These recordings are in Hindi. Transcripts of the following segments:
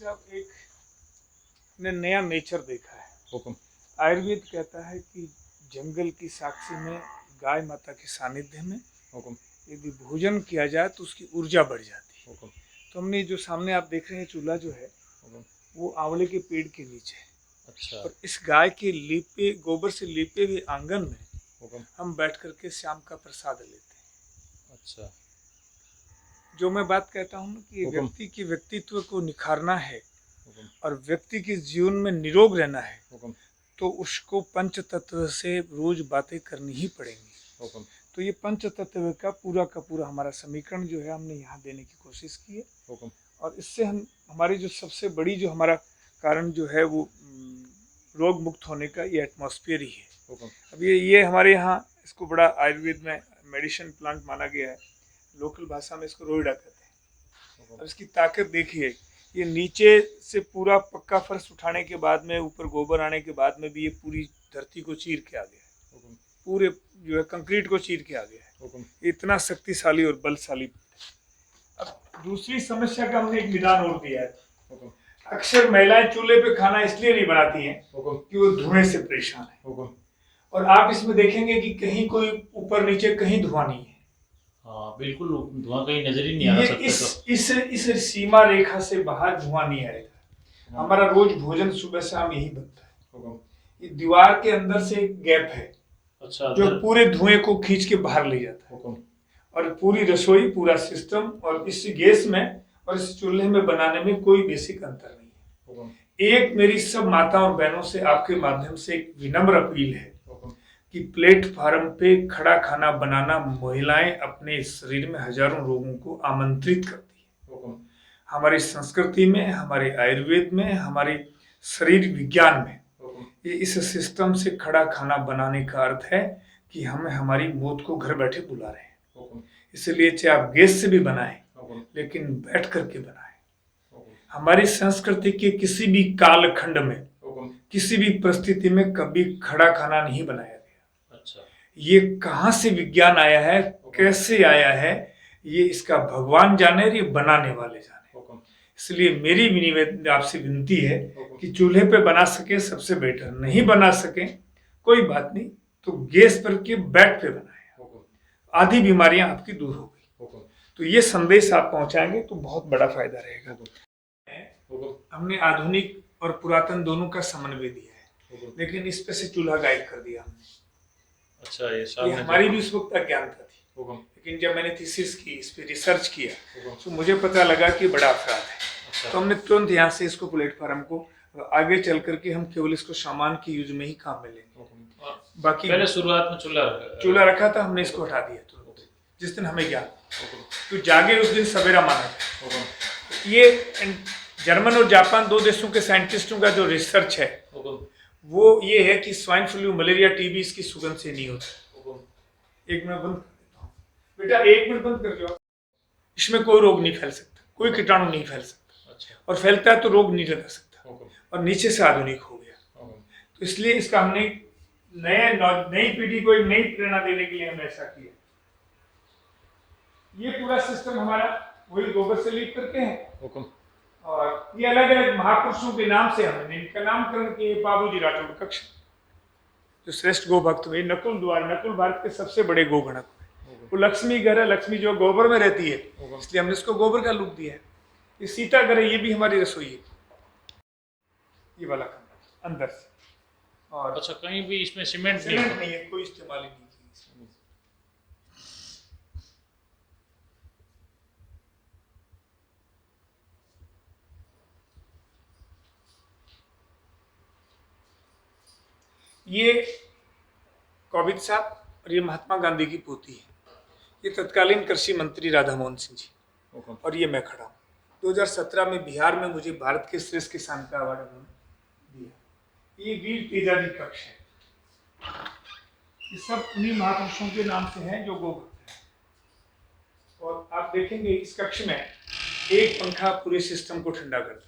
साहब एक ने नया नेचर देखा है। हुक्म। आयुर्वेद कहता है कि जंगल की साक्षी में गाय माता के सानिध्य में हुक्म। यदि भोजन किया जाए तो उसकी ऊर्जा बढ़ जाती है। हुक्म। तो हमने जो सामने आप देख रहे हैं चूल्हा जो है वो आंवले के पेड़ के नीचे है। अच्छा। और इस गाय के लीपे गोबर से लीपे हुए आंगन में हम बैठ करके शाम का प्रसाद लेते हैं। अच्छा। जो मैं बात कहता हूँ कि व्यक्ति के व्यक्तित्व को निखारना है और व्यक्ति के जीवन में निरोग रहना है तो उसको पंच तत्व से रोज बातें करनी ही पड़ेंगी। तो ये पंच तत्व का पूरा हमारा समीकरण जो है हमने यहाँ देने की कोशिश की है। और इससे हम हमारी जो सबसे बड़ी जो हमारा कारण जो है वो रोग मुक्त होने का ये एटमॉस्फेयर ही है। अब ये हमारे यहाँ इसको बड़ा आयुर्वेद में मेडिसिन प्लांट माना गया है। लोकल भाषा में इसको रोइडा कहते हैं। अब इसकी ताकत देखिए, ये नीचे से पूरा पक्का फर्श उठाने के बाद में ऊपर गोबर आने के बाद में भी ये पूरी धरती को चीर के आ गया है। पूरे जो है कंक्रीट को चीर के आ गया है। इतना शक्तिशाली और बलशाली। अब दूसरी समस्या का हमने एक निदान और दिया है। अक्सर महिलाएं चूल्हे पे खाना इसलिए नहीं बनाती हैं कि वो धुएं से परेशान है। और आप इसमें देखेंगे कि कहीं कोई ऊपर नीचे कहीं धुआं नहीं है। हाँ बिल्कुल, धुआं कहीं नजर ही नहीं आ सकता। इस सीमा रेखा से बाहर धुआं नहीं आएगा। हमारा रोज भोजन सुबह शाम यही बनता है। ये दीवार के अंदर से एक गैप है। अच्छा, जो पूरे धुएं को खींच के बाहर ले जाता है। और पूरी रसोई पूरा सिस्टम और इस गैस में और इस चूल्हे में बनाने में कोई बेसिक अंतर नहीं है। एक मेरी सब माता और बहनों से आपके माध्यम से एक विनम्र अपील है कि प्लेटफार्म पे खड़ा खाना बनाना महिलाएं अपने शरीर में हजारों रोगों को आमंत्रित करती है। हमारी संस्कृति में, हमारे आयुर्वेद में, हमारे शरीर विज्ञान में ये इस सिस्टम से खड़ा खाना बनाने का अर्थ है कि हमें हमारी मौत को घर बैठे बुला रहे हैं। इसलिए चाहे आप गैस से भी बनाएं लेकिन बैठ करके बनाएं। हमारी संस्कृति के किसी भी कालखंड में किसी भी परिस्थिति में कभी खड़ा खाना नहीं बनाया गया। अच्छा, ये कहां से विज्ञान आया है, कैसे आया है, ये इसका भगवान जाने और ये बनाने वाले जाने। इसलिए मेरी निवेदन आपसे विनती है कि चूल्हे पे बना सके सबसे बेटर, नहीं बना सके कोई बात नहीं तो गैस पर के बेड पे बनाए, आधी बीमारियां आपकी दूर हो गई। तो ये संदेश आप पहुंचाएंगे तो बहुत बड़ा फायदा रहेगा। हमने आधुनिक और पुरातन दोनों का समन्वय दिया है, लेकिन इस पे से चूल्हा गायब कर दिया हमने। अच्छा, ये हमारी भी उस वक्त अज्ञानता थी। लेकिन जब मैंने थीसिस की, इस पे रिसर्च किया तो मुझे पता लगा कि बड़ा अपराध है। अच्छा। तो हमने तुरंत यहाँ से इसको प्लेटफार्म को आगे चल करके हम केवल इसको सामान के यूज में ही काम में लेंगे। बाकी पहले शुरुआत में चूल्हा रखा था, हमने इसको हटा दिया तुरंत जिस दिन हमें ज्ञान। तो जागे उस दिन सवेरा माना। ये जर्मन और जापान दो देशों के साइंटिस्टों का जो रिसर्च है वो ये है कि स्वाइन फ्लू, मलेरिया, टीबी इसकी सुगंध से नहीं होता। एक मिनट बंद कर देता हूँ बेटा, एक मिनट बंद कर दो। इसमें कोई रोग नहीं फैल सकता, कोई कीटाणु नहीं फैल सकता। अच्छा। और फैलता है तो रोग नहीं लगा सकता। और नीचे से आधुनिक हो गया। तो इसलिए इसका हमने नई पीढ़ी को एक नई प्रेरणा देने के लिए हमने ऐसा किया। ये पूरा सिस्टम हमारा वही गोबर से लीप करके है। और ये अलग अलग महापुरुषों के नाम से हमने इनका नामकरण किए। बाबूजी राठौड़ कक्ष जो श्रेष्ठ गो भक्त हुए, नकुल द्वार, नकुल भारत के सबसे बड़े गोगणक, वो लक्ष्मी घर है, लक्ष्मी जो गोबर में रहती है इसलिए हमने इसको गोबर का लुक दिया है। ये सीता घर है, ये भी हमारी रसोई है, ये वाला कमरा अंदर से। और अच्छा, कहीं भी इसमें सीमेंट नहीं है, कोई इस्तेमाल ही नहीं। ये कोविद साहब और ये महात्मा गांधी की पोती है। ये तत्कालीन कृषि मंत्री राधा मोहन सिंह जी और ये मैं खड़ा हूँ। 2017 में बिहार में मुझे भारत के श्रेष्ठ किसान का अवार्ड उन्होंने दिया। ये वीर तेजाजी कक्ष है। ये सब उन्हीं महापुरुषों के नाम से हैं जो गोभक्त हैं। और आप देखेंगे इस कक्ष में एक पंखा पूरे सिस्टम को ठंडा करता है।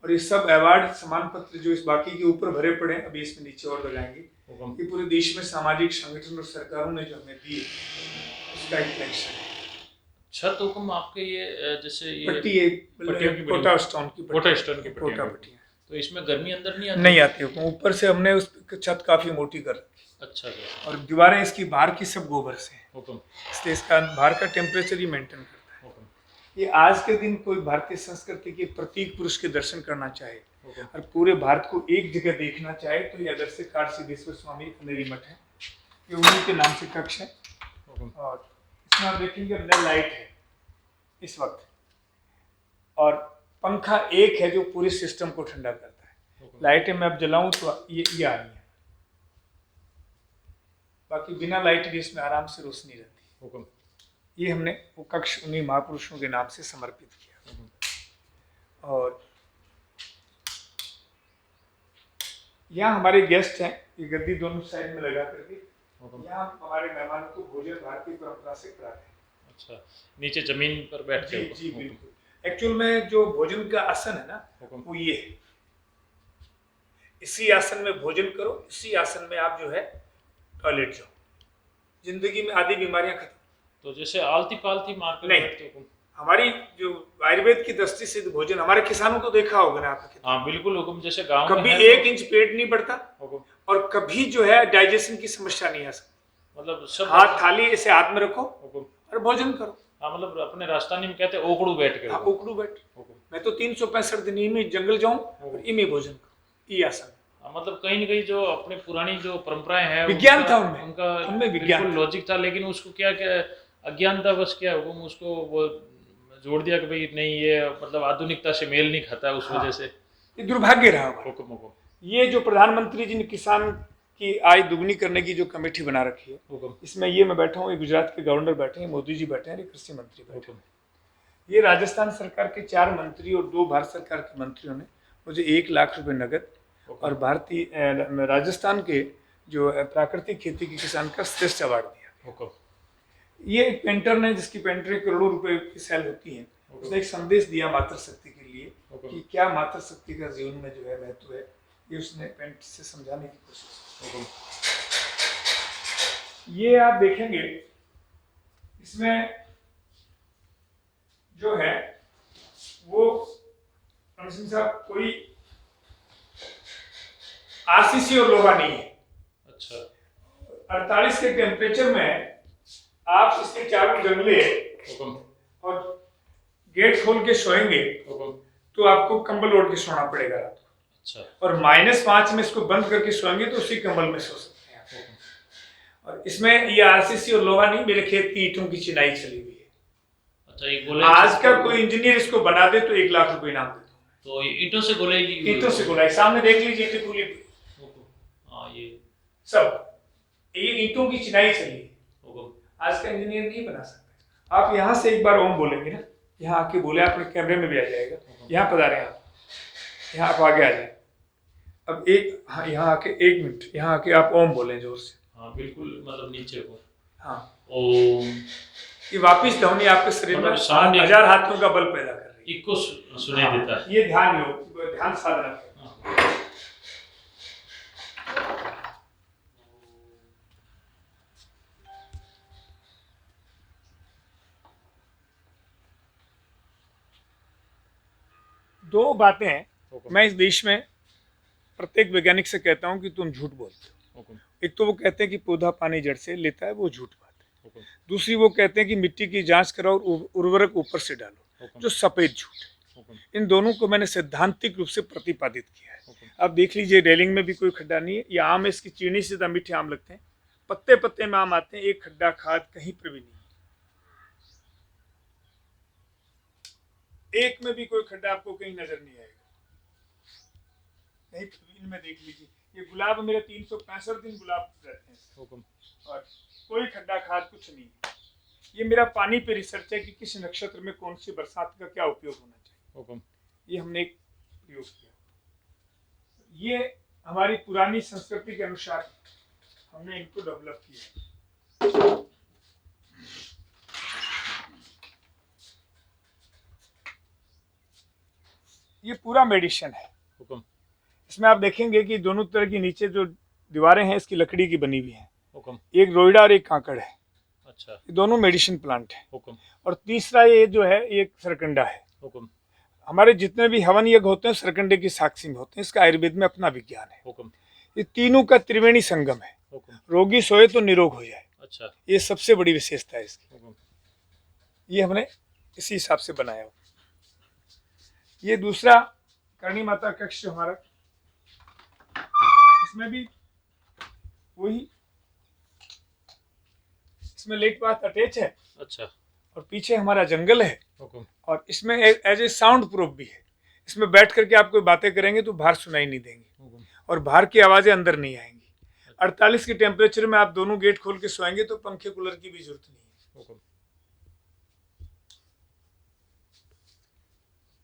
और ये सब अवार्ड, सम्मान पत्र जो इस बाकी के ऊपर भरे पड़े हैं, अभी इसमें नीचे और लगाएंगे, ये पूरे देश में सामाजिक संगठन और सरकारों ने जो हमें दिए उसका एक कलेक्शन है। छत हुक्म आपके ये जैसे ये पट्टी है, पट्टियों की कोटा स्टोन की पट्टी, कोटा स्टोन की कोटा पट्टियां, पट्टी तो इसमें गर्मी अंदर नहीं आती? नहीं आती हुक्म। ऊपर से हमने उस पे छत काफी मोटी कर रखी, अच्छा अच्छा और दीवारें इसकी बाहर की सब गोबर से हैं, हुक्म इसलिए इसका बाहर का टेम्परेचर ही मेंटेन करता है। हुक्म ये आज के दिन कोई भारतीय संस्कृति के प्रतीक पुरुष के दर्शन करना चाहे हुक्म और पूरे भारत को एक जगह देखना चाहे तो ये अगस्त्य काशीदेश्वर स्वामी कनेरी मठ है, ये उन्हीं के नाम से कक्ष है। हुक्म और इसमें आप देखेंगे अंदर लाइट है इस वक्त, और पंखा एक है जो पूरे सिस्टम को ठंडा करता है। लाइटें मैं अब जलाऊं तो ये आ रही है, बाकी बिना लाइट भी इसमें आराम से रोशनी रहती है। हुक्म ये हमने वो कक्ष उन्हीं महापुरुषों के नाम से समर्पित किया। और यहाँ हमारे गेस्ट हैं, ये गद्दी दोनों साइड में लगा करके यहाँ हमारे मेहमानों को भोजन भारतीय परंपरा से कराते हैं। अच्छा, नीचे जमीन पर बैठ के? जी बिल्कुल। एक्चुअल में जो भोजन का आसन है ना, वो ये है, इसी आसन में भोजन करो, इसी आसन में आप जो है टॉयलेट जाओ, जिंदगी में आधी बीमारियां खत्म। तो जैसे आलती पालती मार कर नहीं, हमारी जो आयुर्वेद की दृष्टि से भोजन, हमारे किसानों को देखा होगा ना आपने? हाँ बिल्कुल हुक्म। जैसे गांव कभी में 1 इंच पेट नहीं बढ़ता और कभी जो है डाइजेशन की समस्या नहीं आ सकती। मतलब सब हाथ थाली ऐसे हाथ में रखो और भोजन करो। हाँ, मतलब अपने राजस्थानी में कहते हैं ओकड़ू बैठ के। हाँ, ओकड़ू बैठ। मैं तो 365 दिन में जंगल जाऊं और इनमें भोजन करूं, ये आसन। मतलब कहीं न कहीं जो अपने पुरानी जो परंपराएं हैं, विज्ञान था उनमें, उनका विज्ञान लॉजिक था, लेकिन उसको क्या अज्ञानता बस क्या हुक्म उसको वो जोड़ दिया कि भाई नहीं ये मतलब आधुनिकता से मेल नहीं खाता, उस वजह से ये दुर्भाग्य रहा। हुक्म ये जो प्रधानमंत्री जी ने किसान की आय दुगनी करने की जो कमेटी बना रखी है, इसमें ये मैं बैठा हूँ, ये गुजरात के गवर्नर बैठे हैं, मोदी जी बैठे हैं, ये कृषि मंत्री बैठे हैं, ये राजस्थान सरकार के 4 मंत्री और 2 भारत सरकार के मंत्रियों ने मुझे 1 लाख रुपए नगद और भारतीय राजस्थान के जो प्राकृतिक खेती के किसान का श्रेष्ठ अवार्ड दिया। ये एक पेंटर ने, जिसकी पेंटर करोड़ों रुपए की सेल होती है, उसने एक संदेश दिया मातृशक्ति के लिए कि क्या मातृशक्ति का जीवन में जो है महत्व है, ये उसने पेंट से समझाने की कोशिश की। ये आप देखेंगे इसमें जो है वो साहब कोई आरसीसी और लोहा नहीं है। अच्छा, 48 के टेम्परेचर में आप इसके चारों जंगले और गेट खोल के सोएंगे तो आपको कंबल ओढ़ के सोना पड़ेगा रात को। अच्छा, और -5 में इसको बंद करके सोएंगे तो उसी कंबल में सो सकते हैं। और इसमें ये आरसीसी और लोहा नहीं, मेरे खेत की ईंटों की चिनाई चली हुई है। अच्छा, आज का कोई इंजीनियर इसको बना दे तो 1 लाख रुपए इनाम दे दूंगा। तो ईंटों से गोलाई? ईंटों से गोलाई, सामने देख लीजिए ईंटें खुली। हाँ, ये सब ये ईंटों की चिनाई चली है, आज का इंजीनियर नहीं बना सकता। आप यहाँ से एक बार ओम बोलेंगे ना, यहाँ आके बोले, आपके कैमरे में भी आ जाएगा, यहाँ पधारे आप, यहाँ आप आगे आ जाए। अब एक, हाँ यहाँ आके 1 मिनट, यहाँ आके आप ओम बोलें जोर से। हाँ बिल्कुल, मतलब नीचे को। हाँ, ओम। ये वापिस ध्वनि आपके शरीर में 1000 हाथों का बल पैदा कर रही है। इको सुनाई देता है। ये ध्यान लो, ध्यान साधना। दो बातें हैं मैं इस देश में प्रत्येक वैज्ञानिक से कहता हूं कि तुम झूठ बोलते हो। एक तो वो कहते हैं कि पौधा पानी जड़ से लेता है, वो झूठ बात है। दूसरी वो कहते हैं कि मिट्टी की जांच कराओ और उर्वरक ऊपर से डालो, जो सफेद झूठ है। इन दोनों को मैंने सैद्धांतिक रूप से प्रतिपादित किया है। अब देख लीजिए, रेलिंग में भी कोई खड्डा नहीं है, ये आम है, इसकी चीनी से ज्यादा मीठे आम लगते हैं, पत्ते पत्ते में आम आते हैं, एक खड्डा खाद कहीं पर भी नहीं, एक में भी कोई खड्डा आपको कहीं नजर नहीं आएगा। नहीं, इनमें देख लीजिए, ये गुलाब मेरे 365 दिन गुलाब रहते हैं और कोई खड्डा खाद कुछ नहीं है। ये मेरा पानी पे रिसर्च है कि किस नक्षत्र में कौन सी बरसात का क्या उपयोग होना चाहिए, ये हमने एक प्रयोग किया। ये हमारी पुरानी संस्कृति के अनुसार हमने इनको डेवलप किया। ये पूरा मेडिसिन है। इसमें आप देखेंगे कि दोनों तरह की नीचे जो दीवारें हैं इसकी लकड़ी की बनी हुई हैं, एक रोइडा और एक कांकड़ है। अच्छा। ये दोनों मेडिसिन प्लांट है। हुक्म। और तीसरा ये जो है ये सरकंडा है। हुक्म। हमारे जितने भी हवन यज्ञ होते हैं सरकंडे की साक्षी में होते हैं। इसका आयुर्वेद में अपना विज्ञान है। हुक्म। ये तीनों का त्रिवेणी संगम है। हुक्म। रोगी सोए तो निरोग हो जाए। अच्छा। ये सबसे बड़ी विशेषता है इसकी। हुक्म। ये हमने इसी हिसाब से बनाया हो। ये दूसरा करणी माता कक्ष जो हमारा, इसमें भी वही, इसमें लेट बाथ अटैच है। अच्छा। और पीछे हमारा जंगल है। हुक्म। और इसमें एज ए साउंड प्रूफ भी है। इसमें बैठ करके आप कोई बातें करेंगे तो बाहर सुनाई नहीं देंगी हुक्म। और बाहर की आवाजें अंदर नहीं आएंगी। 48 के टेम्परेचर में आप दोनों गेट खोल के सोएंगे तो पंखे कूलर की भी जरूरत नहीं है। हुक्म।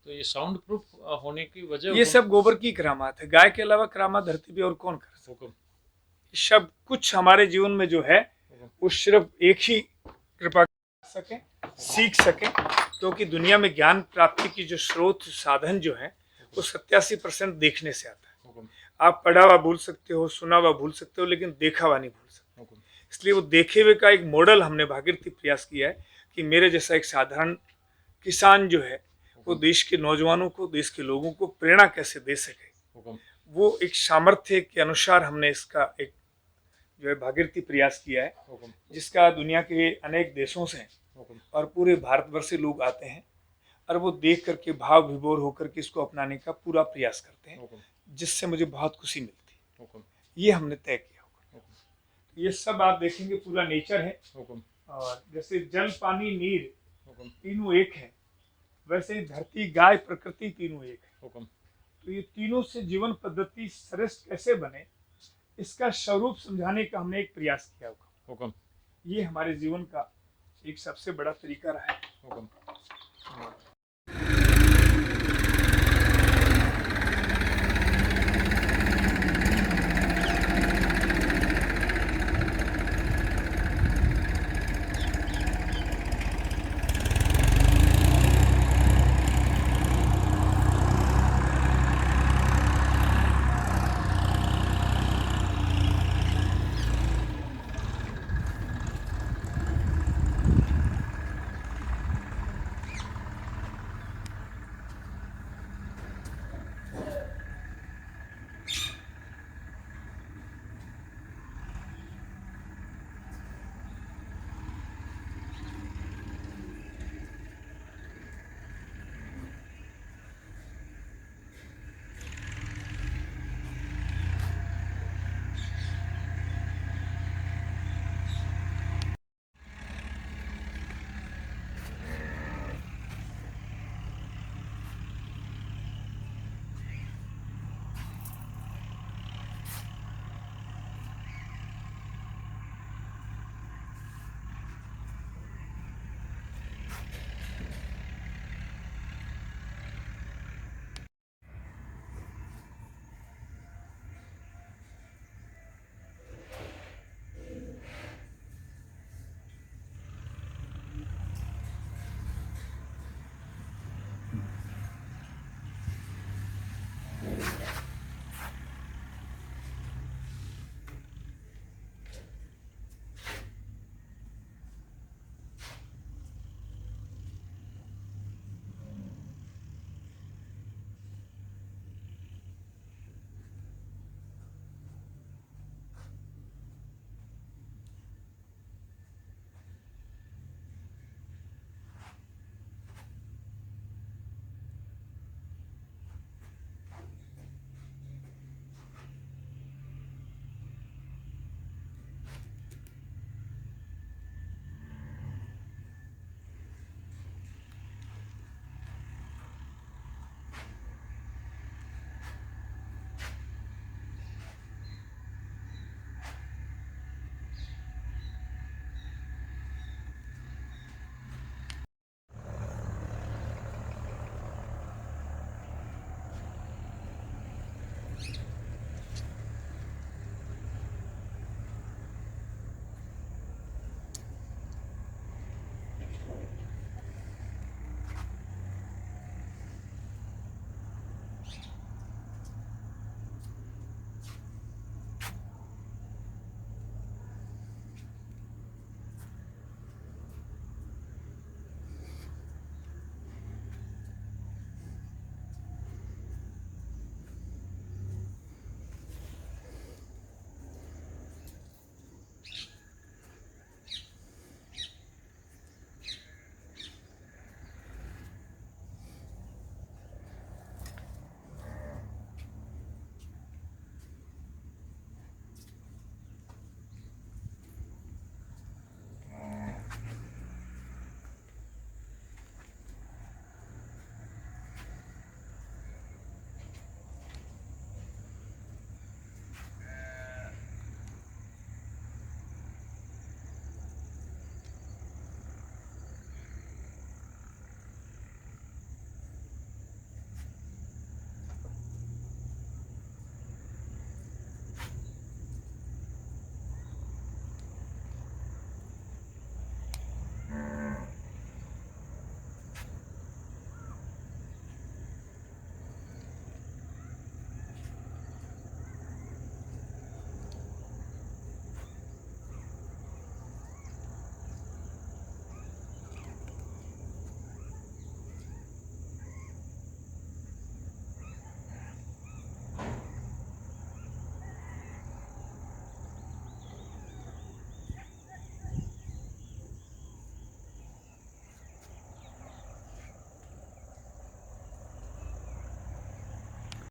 तो ये साउंड प्रूफ होने की वजह, ये सब गोबर की करामात है। गाय के अलावा करामात धरती पे और कौन कर सकता है। हुक्म। सब कुछ हमारे जीवन में जो है वो सिर्फ एक ही कृपा कर सके, सीख सके, क्योंकि दुनिया में ज्ञान प्राप्ति की जो स्रोत साधन जो है वो 87% देखने से आता है। आप पढ़ा हुआ भूल सकते हो, सुना हुआ भूल सकते हो, लेकिन देखा हुआ नहीं भूल सकते। इसलिए वो देखे हुए का एक मॉडल हमने भागीरथी प्रयास किया है कि मेरे जैसा एक साधारण किसान जो है वो देश के नौजवानों को, देश के लोगों को प्रेरणा कैसे दे सके। वो एक सामर्थ्य के अनुसार हमने इसका एक जो है भागीरथी प्रयास किया है, जिसका दुनिया के अनेक देशों से और पूरे भारतवर्ष से लोग आते हैं और वो देख करके भाव विभोर होकर के इसको अपनाने का पूरा प्रयास करते हैं, जिससे मुझे बहुत खुशी मिलती है। ये हमने तय किया होगा। ये सब आप देखेंगे पूरा नेचर है। और जैसे जल, पानी, नीर तीनों एक है, वैसे ही धरती, गाय, प्रकृति तीनों एक है। तो ये तीनों से जीवन पद्धति श्रेष्ठ कैसे बने, इसका स्वरूप समझाने का हमने एक प्रयास किया होगा। ये हमारे जीवन का एक सबसे बड़ा तरीका रहा है।